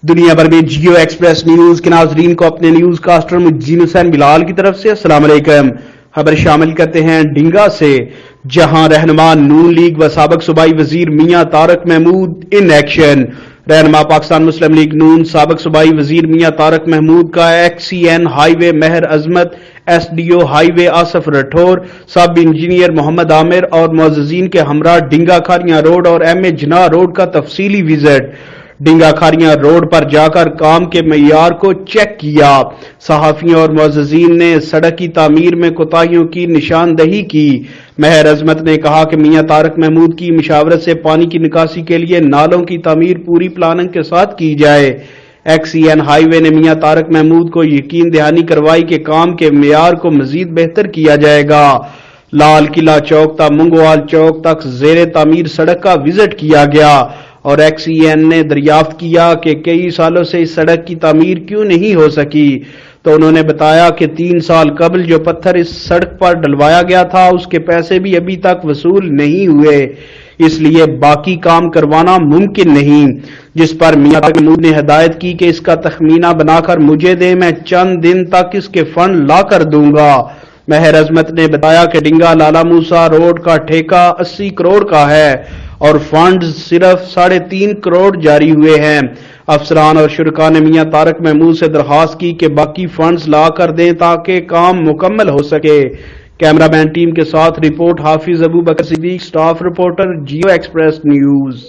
دنیا بھر میں جیو ایکسپریس نیوز کے ناظرین کو اپنے نیوز کاسٹر مجین حسین بلال کی طرف سے السلام علیکم۔ خبر شامل کرتے ہیں ڈنگا سے، جہاں رہنما نون لیگ و سابق صوبائی وزیر میاں طارق محمود ان ایکشن۔ رہنما پاکستان مسلم لیگ نون سابق صوبائی وزیر میاں طارق محمود کا ایکس سی این ہائی وے مہر عظمت، ایس ڈی او ہائی وے آصف رٹھور، سب انجینئر محمد عامر اور معززین کے ہمراہ ڈنگا کھاریاں روڈ اور ایم اے جناح روڈ کا تفصیلی وزٹ۔ ڈنگا کھاریاں روڈ پر جا کر کام کے معیار کو چیک کیا۔ صحافیوں اور معززین نے سڑک کی تعمیر میں کوتاہیوں کی نشاندہی کی۔ مہر عظمت نے کہا کہ میاں طارق محمود کی مشاورت سے پانی کی نکاسی کے لیے نالوں کی تعمیر پوری پلاننگ کے ساتھ کی جائے۔ ایکس سی این ہائی وے نے میاں طارق محمود کو یقین دہانی کروائی کہ کام کے معیار کو مزید بہتر کیا جائے گا۔ لال قلعہ چوک تا منگوال چوک تک زیر تعمیر سڑک کا وزٹ کیا گیا اور ایکس سی این نے دریافت کیا کہ کئی سالوں سے اس سڑک کی تعمیر کیوں نہیں ہو سکی، تو انہوں نے بتایا کہ 3 سال قبل جو پتھر اس سڑک پر ڈلوایا گیا تھا اس کے پیسے بھی ابھی تک وصول نہیں ہوئے، اس لیے باقی کام کروانا ممکن نہیں، جس پر میاں طارق محمود نے ہدایت کی کہ اس کا تخمینہ بنا کر مجھے دیں، میں چند دن تک اس کے فنڈ لا کر دوں گا۔ مہر عظمت نے بتایا کہ ڈنگا لالا موسیٰ روڈ کا ٹھیکہ 80 کروڑ کا ہے اور فنڈز صرف 3.5 کروڑ جاری ہوئے ہیں۔ افسران اور شرکاء نے میاں طارق محمود سے درخواست کی کہ باقی فنڈز لا کر دیں تاکہ کام مکمل ہو سکے۔ کیمرہ مین ٹیم کے ساتھ report Hafiz Abu Bakr Siddique, staff reporter Geo Express news.